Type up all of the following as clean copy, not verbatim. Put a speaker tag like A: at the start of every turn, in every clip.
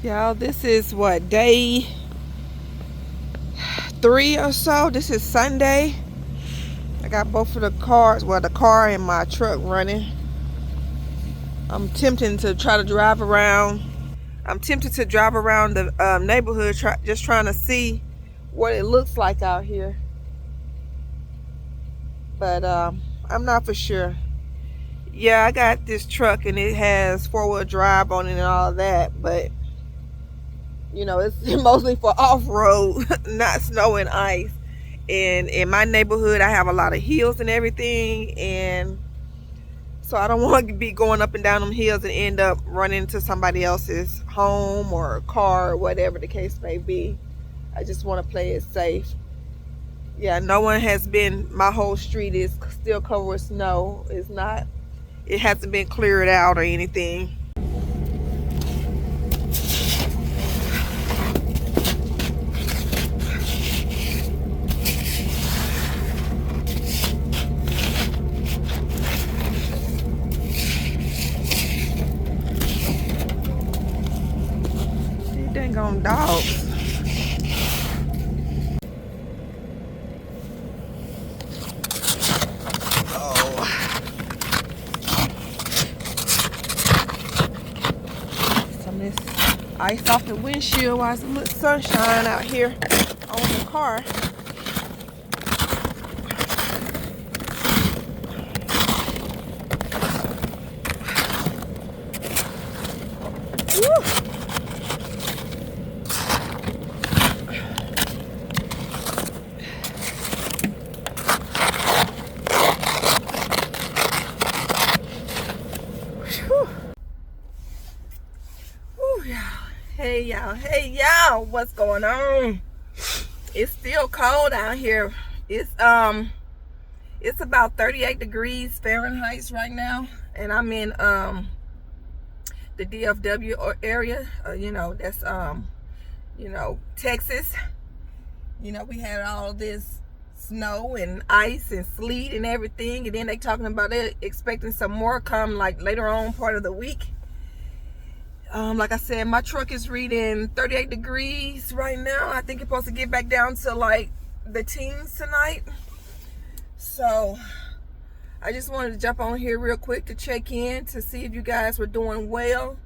A: Y'all, this is what, day 3 or so? This is Sunday. I got both of the cars, well, the car and my truck running. I'm tempting to try to drive around. I'm tempted to drive around the neighborhood, just trying to see what it looks like out here. But I'm not for sure. Yeah, I got this truck and it has four-wheel drive on it and all that, but you know, it's mostly for off-road, not snow and ice. And in my neighborhood, I have a lot of hills and everything, and so I don't want to be going up and down them hills and end up running into somebody else's home or car or whatever the case may be. I just want to play it safe. Yeah, no one has been, my whole street is still covered with snow. It's not, it hasn't been cleared out or anything. These dang on dogs. Ice off the windshield while it's a little sunshine out here on the car. Woo. Hey y'all, what's going on? It's still cold out here. It's about 38 degrees Fahrenheit right now, and I'm in the DFW area. You know, that's Texas. You know, we had all this snow and ice and sleet and everything, and then they talking about it expecting some more come like later on part of the week. Like I said, my truck is reading 38 degrees right now. I think it's supposed to get back down to like the teens tonight. So I just wanted to jump on here real quick to check in to see if you guys were doing well.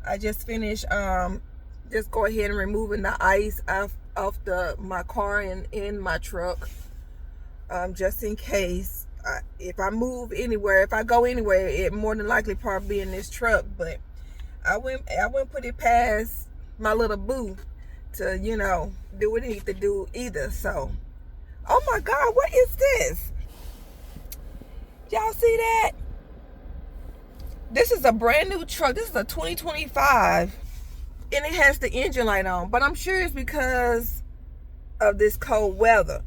A: I just finished just go ahead and removing the ice off my car and in my truck, just in case if I move anywhere, if I go anywhere, it more than likely probably be in this truck. But I wouldn't put it past my little boo to, you know, do what it needs to do either. So, oh my God, what is this? Y'all see that? This is a brand new truck. This is a 2025, and it has the engine light on. But I'm sure it's because of this cold weather.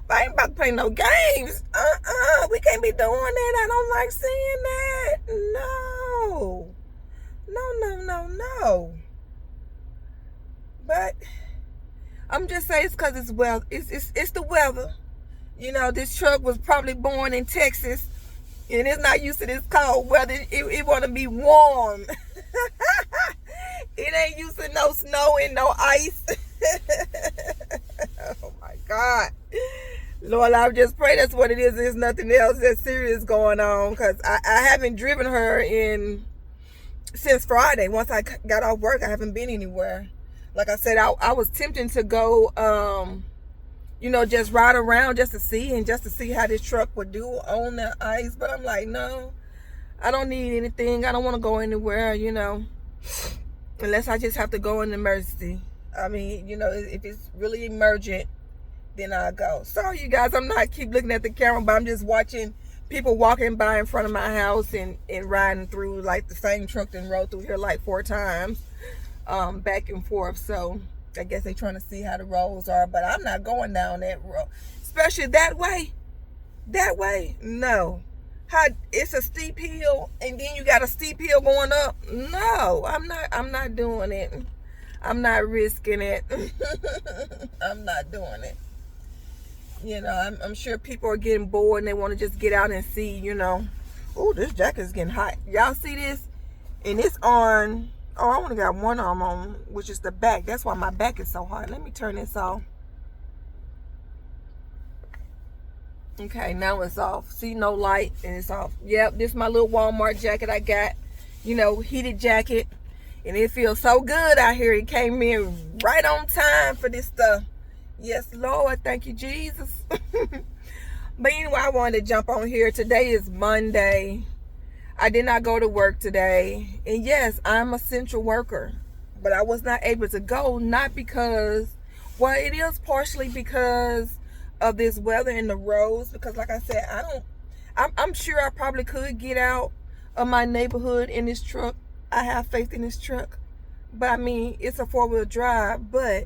A: But I ain't about to play no games. We can't be doing that. I don't like seeing that. No. No. But I'm just saying it's because it's the weather. You know, this truck was probably born in Texas, and it's not used to this cold weather. It want to be warm. It ain't used to no snow and no ice. Oh my God. Lord, I just pray that's what it is. There's nothing else that's serious going on, because I haven't driven her since Friday. Once I got off work, I haven't been anywhere. Like I said, I was tempting to go, you know, just ride around just to see how this truck would do on the ice. But I'm like, no, I don't need anything. I don't want to go anywhere, you know, unless I just have to go in emergency. I mean, you know, if it's really emergent, then I'll go. Sorry, you guys, I'm not keep looking at the camera, but I'm just watching people walking by in front of my house and riding through, like the same truck that rode through here like 4 times, back and forth. So I guess they're trying to see how the roads are, but I'm not going down that road, especially that way. No. It's a steep hill, and then you got a steep hill going up. No, I'm not doing it. I'm not risking it. I'm not doing it. You know, I'm sure people are getting bored and they want to just get out and see, you know. Oh, this jacket's getting hot. Y'all see this? And it's on Oh, I only got one arm on, which is the back. That's why my back is so hard. Let me turn this off. Okay, now it's off. See, no light, and it's off. Yep, this is my little Walmart jacket I got. You know, heated jacket. And it feels so good out here. It came in right on time for this stuff. Yes, Lord. Thank you, Jesus. But anyway, I wanted to jump on here. Today is Monday. I did not go to work today. And yes, I'm an essential worker. But I was not able to go, not because, well, it is partially because of this weather in the roads. Because like I said, I'm sure I probably could get out of my neighborhood in this truck. I have faith in this truck. But I mean, it's a 4-wheel drive, but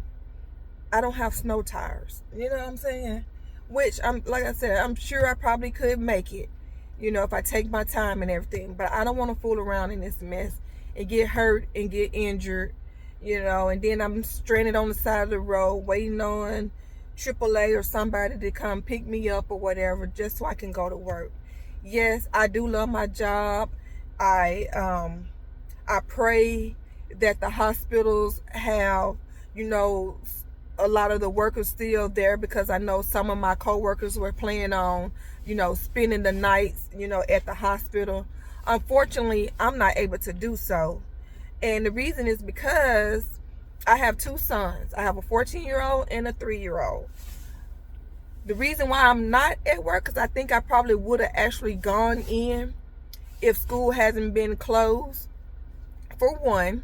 A: I don't have snow tires. You know what I'm saying? Which, like I said, I'm sure I probably could make it, you know, if I take my time and everything. But I don't want to fool around in this mess and get hurt and get injured, you know, and then I'm stranded on the side of the road waiting on AAA or somebody to come pick me up or whatever, just so I can go to work. Yes, I do love my job. I pray that the hospitals have, you know, a lot of the workers still there, because I know some of my coworkers were planning on, you know, spending the nights, you know, at the hospital. Unfortunately, I'm not able to do so. And the reason is because I have 2 sons. I have a 14-year-old and a 3-year-old. The reason why I'm not at work, because I think I probably would have actually gone in if school hasn't been closed, for one.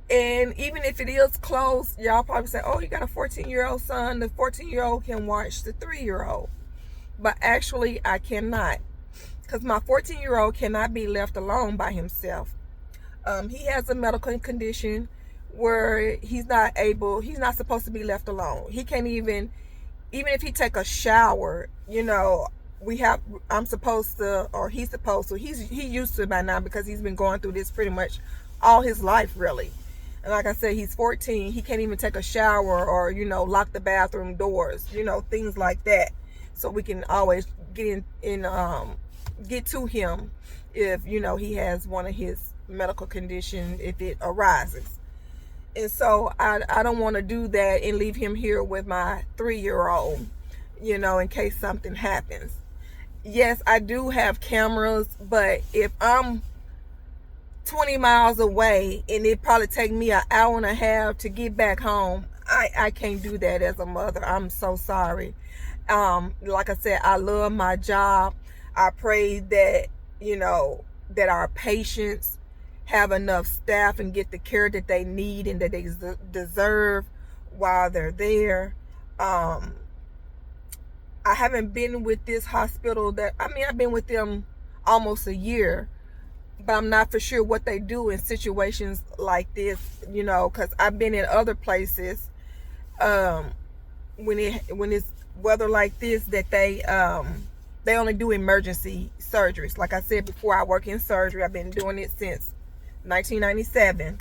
A: And even if it is closed, y'all probably say, oh, you got a 14-year-old son. The 14-year-old can watch the 3-year-old. But actually, I cannot. Because my 14-year-old cannot be left alone by himself. He has a medical condition where he's not supposed to be left alone. He can't even if he take a shower, you know, I'm supposed to, or he's supposed to, he used to by now, because he's been going through this pretty much all his life, really. And like I said, he's 14. He can't even take a shower or, you know, lock the bathroom doors, you know, things like that. So we can always get get to him if, you know, he has one of his medical conditions, if it arises. And so I don't want to do that and leave him here with my 3-year-old, you know, in case something happens. Yes, I do have cameras, but if I'm 20 miles away and it probably take me an hour and a half to get back home, I can't do that as a mother. I'm so sorry. Like I said, I love my job. I pray that, you know, that our patients have enough staff and get the care that they need and that they deserve while they're there. I haven't been with this hospital I've been with them almost a year, but I'm not for sure what they do in situations like this, you know, because I've been in other places when it's weather like this, that they only do emergency surgeries. Like I said before, I work in surgery. I've been doing it since 1997.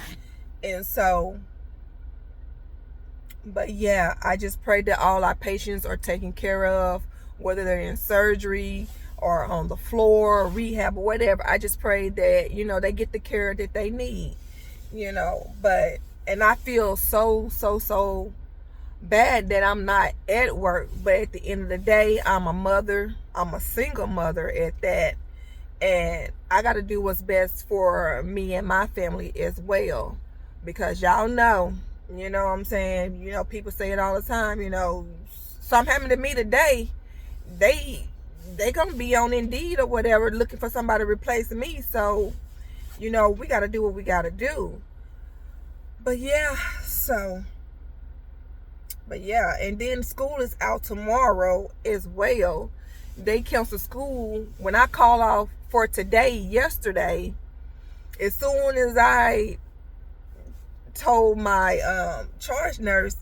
A: And so, but yeah, I just pray that all our patients are taken care of, whether they're in surgery or on the floor or rehab or whatever. I just pray that, you know, they get the care that they need, you know. And I feel so bad that I'm not at work, but at the end of the day, I'm a mother. I'm a single mother at that, and I got to do what's best for me and my family as well, because y'all know, you know what I'm saying, you know, people say it all the time, you know, something happened to me today, they gonna be on Indeed or whatever looking for somebody to replace me. So, you know, we got to do what we got to do. But yeah, and then school is out tomorrow as well. They canceled school when I called off for yesterday. As soon as I told my charge nurse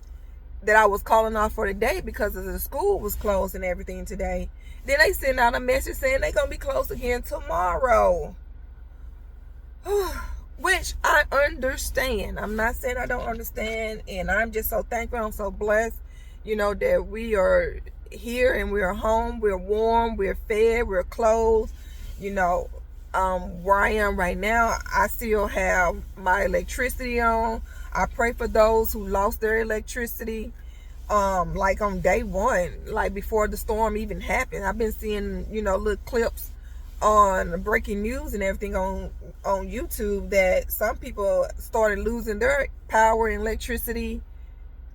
A: that I was calling off for today because of the school was closed and everything today, then they sent out a message saying they're gonna be closed again tomorrow. Which I understand. I'm not saying I don't understand, and I'm just so thankful. I'm so blessed, you know, that we are here and we're home, we're warm, we're fed, we're clothed, you know. Where I am right now, I still have my electricity on. I pray for those who lost their electricity. Like on day one, like before the storm even happened. I've been seeing, little clips on breaking news and everything on YouTube that some people started losing their power and electricity,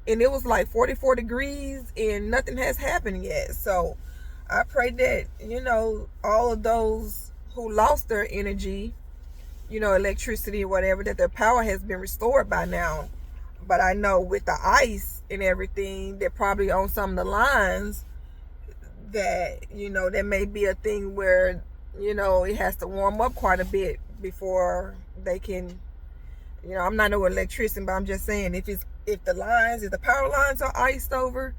A: and it was like 44 degrees and nothing has happened yet. So I pray that, all of those who lost their energy, electricity or whatever, that their power has been restored by now. But I know with the ice and everything, that probably on some of the lines that, there may be a thing where, it has to warm up quite a bit before they can, I'm not no electrician, but I'm just saying if the power lines are iced over,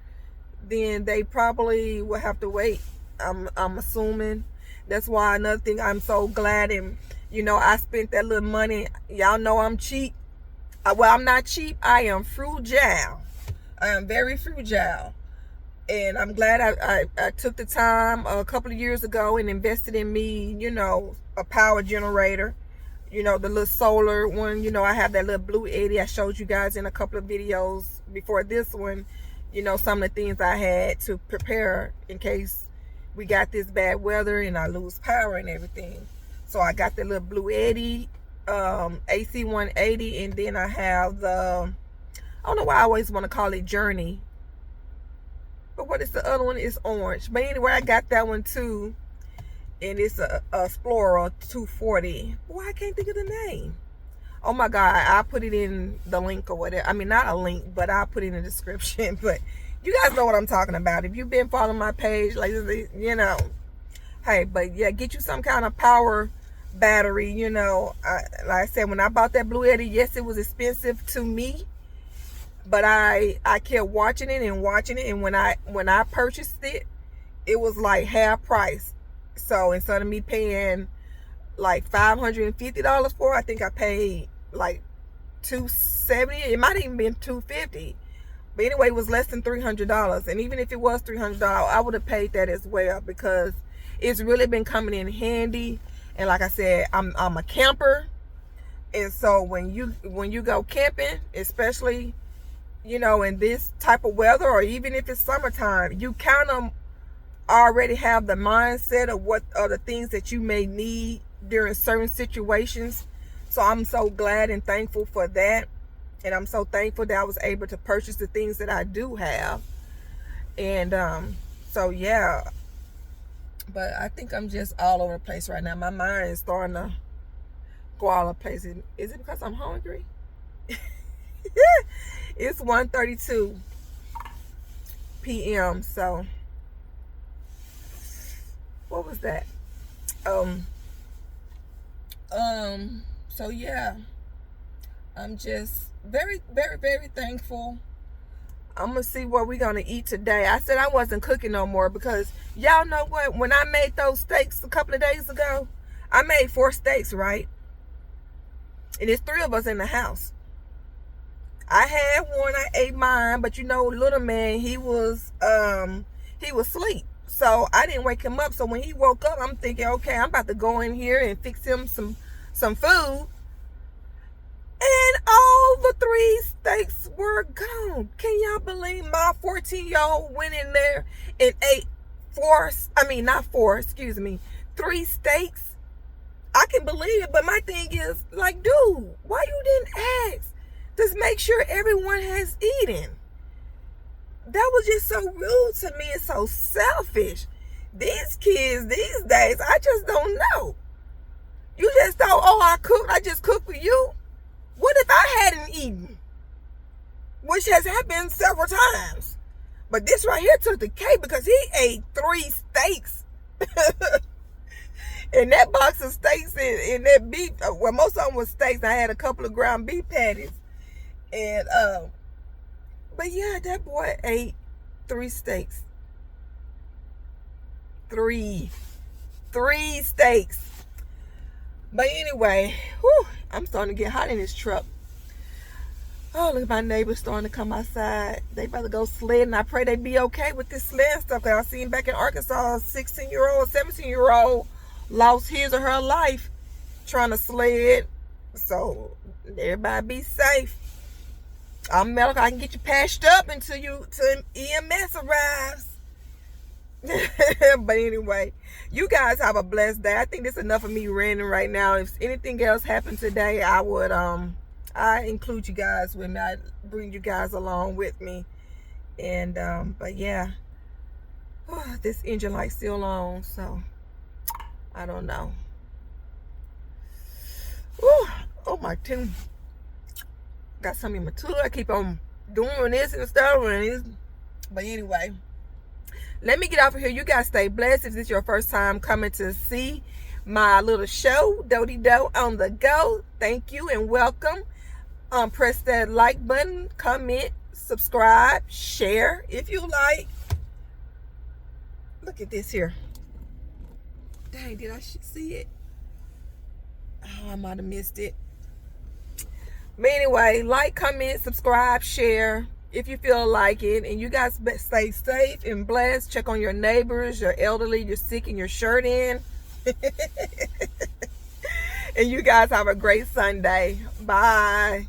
A: then they probably will have to wait. I'm assuming. That's why another thing, I'm so glad, and I spent that little money. Y'all know I'm cheap. Well, I'm not cheap. I am frugal. I am very frugal. And I'm glad I took the time a couple of years ago and invested in me, a power generator. The little solar one. I have that little Blue Eddy I showed you guys in a couple of videos before this one. Some of the things I had to prepare in case we got this bad weather and I lose power and everything. So I got the little Blue Eddy AC 180, and then I have the, I don't know why I always want to call it Journey, but what is the other one? It's orange. But anyway, I got that one too, and it's a Explorer 240. Boy, I can't think of the name. Oh my God, I'll put it in the link or whatever. I mean, not a link, but I'll put it in the description. But you guys know what I'm talking about. If you've been following my page, like, hey, but yeah, get you some kind of power battery. Like I said, when I bought that Blue Eddy, yes, it was expensive to me, but I kept watching it, and when I purchased it, it was like half price. So instead of me paying like $550 for it, I think I paid like $270. It might even been $250, but anyway, it was less than $300. And even if it was $300, I would have paid that as well, because it's really been coming in handy. And like I said, I'm a camper, and so when you go camping, especially in this type of weather, or even if it's summertime, you kind of already have the mindset of what are the things that you may need during certain situations. So I'm so glad and thankful for that, and I'm so thankful that I was able to purchase the things that I do have. And so yeah. But I think I'm just all over the place right now. My mind is starting to go all over the place. Is it because I'm hungry? It's 1:32 p.m. So what was that? So yeah, I'm just very, very, very thankful. I'm gonna see what we're gonna eat today. I said I wasn't cooking no more because y'all know what? When I made those steaks a couple of days ago, I made 4 steaks, right? And there's 3 of us in the house. I had one, I ate mine, but little man, he was asleep. So I didn't wake him up. So when he woke up, I'm thinking, okay, I'm about to go in here and fix him some food. And all the 3 steaks were gone. Can y'all believe my 14-year-old went in there and ate 3 steaks? I can believe it, but my thing is, like, dude, why you didn't ask? Just make sure everyone has eaten. That was just so rude to me and so selfish. These kids these days, I just don't know. You just thought, I just cooked for you. What if I hadn't eaten? Which has happened several times. But this right here took the cake because he ate 3 steaks. And that box of steaks and that beef, well, most of them was steaks. I had a couple of ground beef patties. And, but yeah, that boy ate 3 steaks. 3 steaks. But anyway, I'm starting to get hot in this truck. Oh, look at my neighbors starting to come outside. They about to go sledding. I pray they be okay with this sled stuff. Because I seen back in Arkansas, a 16-year-old, 17-year-old lost his or her life trying to sled. So everybody be safe. I'm medical. I can get you patched up until EMS arrives. But anyway, you guys have a blessed day. I think this is enough of me ranting right now. If anything else happened today, I would I include you guys when I bring you guys along with me. And but yeah, this engine light's still on, so I don't know. Ooh, oh my tune. Got something in my tooth. I keep on doing this and stuff. But anyway, let me get off of here. You guys stay blessed. If this is your first time coming to see my little show, Dodie Doe on the Go, thank you and welcome. Press that like button, comment, subscribe, share if you like. Look at this here. Dang, did I see it? Oh, I might have missed it. But anyway, like, comment, subscribe, share if you feel like it. And you guys stay safe and blessed. Check on your neighbors, your elderly, your sick, and your shirt in. And you guys have a great Sunday. Bye.